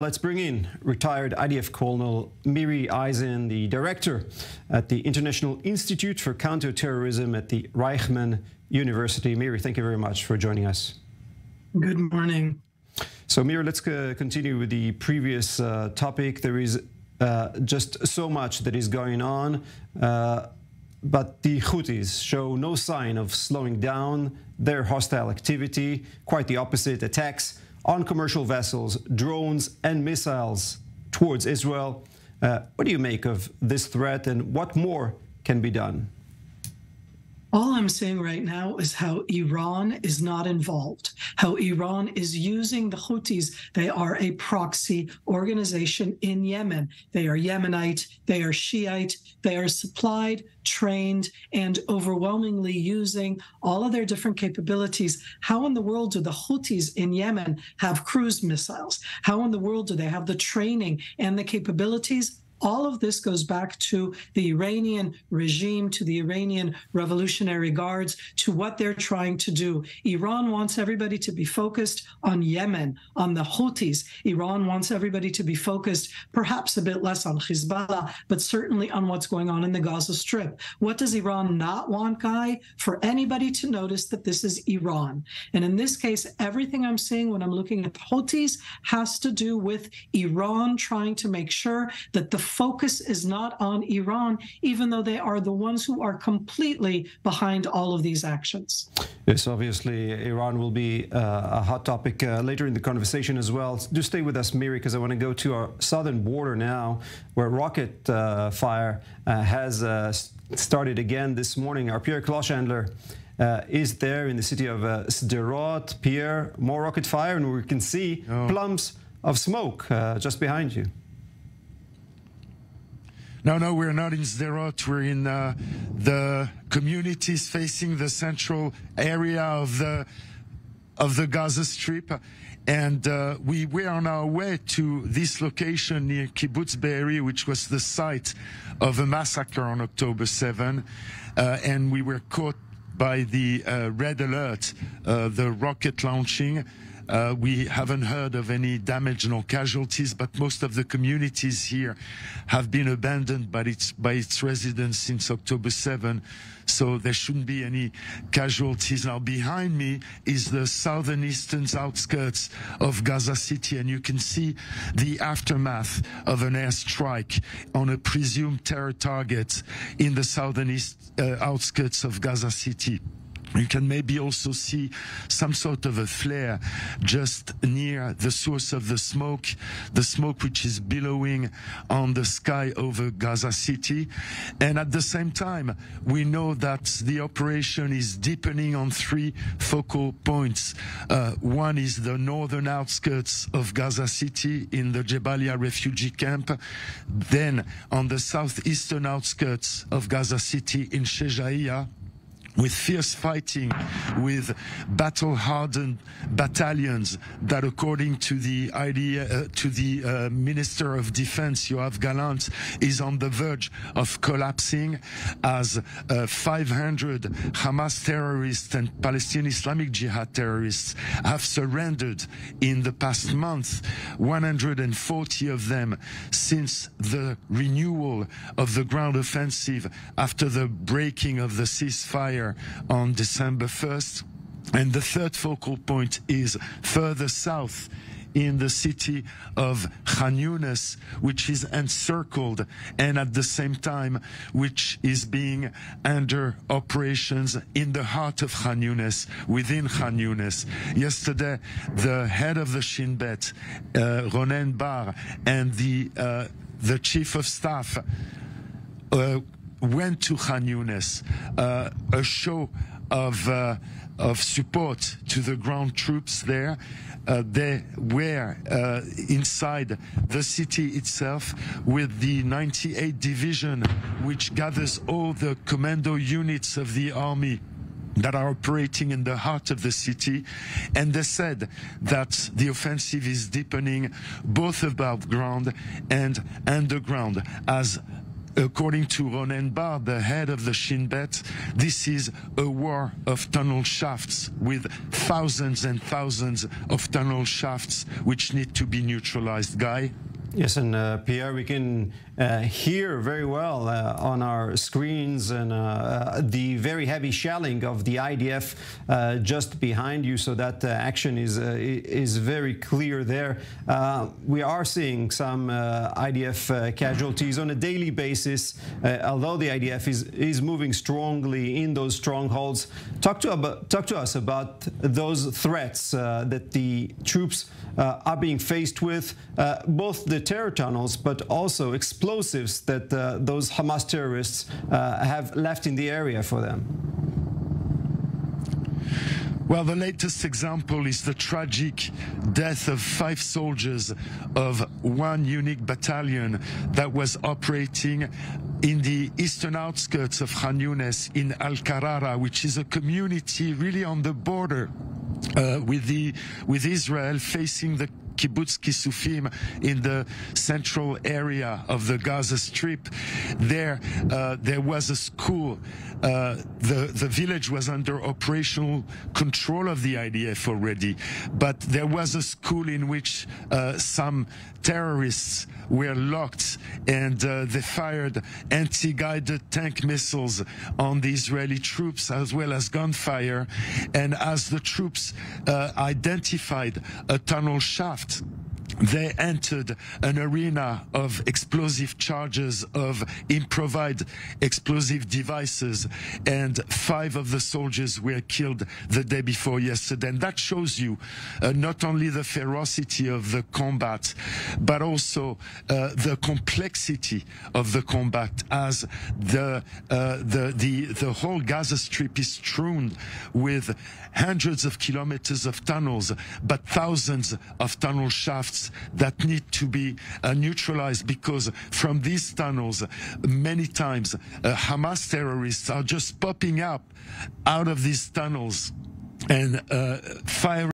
Let's bring in retired IDF Colonel Miri Eisin, the director at the International Institute for Counter-Terrorism at the Reichman University. Miri, thank you very much for joining us. Good morning. So, Miri, let's continue with the previous topic. There is just so much that is going on, but the Houthis show no sign of slowing down their hostile activity. Quite the opposite, attacks on commercial vessels, drones and missiles towards Israel. What do you make of this threat, and what more can be done? All I'm saying right now is how Iran is not involved, how Iran is using the Houthis. They are a proxy organization in Yemen. They are Yemenite, they are Shiite, they are supplied, trained, and overwhelmingly using all of their different capabilities. How in the world do the Houthis in Yemen have cruise missiles? How in the world do they have the training and the capabilities? All of this goes back to the Iranian regime, to the Iranian Revolutionary Guards, to what they're trying to do. Iran wants everybody to be focused on Yemen, on the Houthis. Iran wants everybody to be focused perhaps a bit less on Hezbollah, but certainly on what's going on in the Gaza Strip. What does Iran not want, Guy? For anybody to notice that this is Iran. And in this case, everything I'm saying when I'm looking at the Houthis has to do with Iran trying to make sure that the focus is not on Iran, even though they are the ones who are completely behind all of these actions. Yes, obviously, Iran will be a hot topic later in the conversation as well. Do stay with us, Miri, because I want to go to our southern border now, where rocket fire has started again this morning. Our Pierre Kloschandler is there in the city of Sderot. Pierre, more rocket fire, and we can see plumes of smoke just behind you. No, we're not in Sderot. We're in the communities facing the central area of the Gaza Strip, and we were on our way to this location near Kibbutz Be'eri, which was the site of a massacre on October 7, and we were caught by the red alert, the rocket launching. We haven't heard of any damage nor casualties, but most of the communities here have been abandoned by its residents since October 7, so there shouldn't be any casualties. Now, behind me is the southeastern outskirts of Gaza City, and you can see the aftermath of an airstrike on a presumed terror target in the southeast outskirts of Gaza City. You can maybe also see some sort of a flare just near the source of the smoke which is billowing on the sky over Gaza City. And at the same time, we know that the operation is deepening on three focal points. One is the northern outskirts of Gaza City in the Jabalia refugee camp. Then on the southeastern outskirts of Gaza City in Shejaiya, with fierce fighting, with battle-hardened battalions that, according to the Minister of Defense, Yoav Gallant, is on the verge of collapsing, as 500 Hamas terrorists and Palestinian Islamic Jihad terrorists have surrendered in the past month, 140 of them since the renewal of the ground offensive after the breaking of the ceasefire on December 1st. And the third focal point is further south in the city of Khan Yunis, which is encircled, and at the same time which is being under operations in the heart of Khan Yunis, within Khan Yunis. Yesterday, the head of the Shin Bet, Ronen Bar, and the chief of staff went to Khan Yunis, a show of support to the ground troops there. They were inside the city itself with the 98th Division, which gathers all the commando units of the army that are operating in the heart of the city, and they said that the offensive is deepening both above ground and underground, as according to Ronen Bar, the head of the Shin Bet, this is a war of tunnel shafts with thousands and thousands of tunnel shafts which need to be neutralized. Guy? Yes, and Pierre, we can hear very well on our screens and the very heavy shelling of the IDF just behind you, so that action is very clear there. We are seeing some IDF casualties on a daily basis, although the IDF is moving strongly in those strongholds. Talk to us about those threats that the troops are being faced with, both the terror tunnels, but also explosives that those Hamas terrorists have left in the area for them. Well, the latest example is the tragic death of 5 soldiers of one unique battalion that was operating in the eastern outskirts of Khan Younis in Al-Karara, which is a community really on the border with Israel, facing the Kibbutz Kisufim in the central area of the Gaza Strip. There was a school. The village was under operational control of the IDF already, but there was a school in which some terrorists were locked, and they fired anti-guided tank missiles on the Israeli troops, as well as gunfire. And as the troops identified a tunnel shaft, they entered an arena of explosive charges, of improvised explosive devices, and 5 of the soldiers were killed the day before yesterday. And that shows you not only the ferocity of the combat, but also the complexity of the combat, as the whole Gaza Strip is strewn with hundreds of kilometers of tunnels, but thousands of tunnel shafts that need to be neutralized, because from these tunnels, many times Hamas terrorists are just popping up out of these tunnels and firing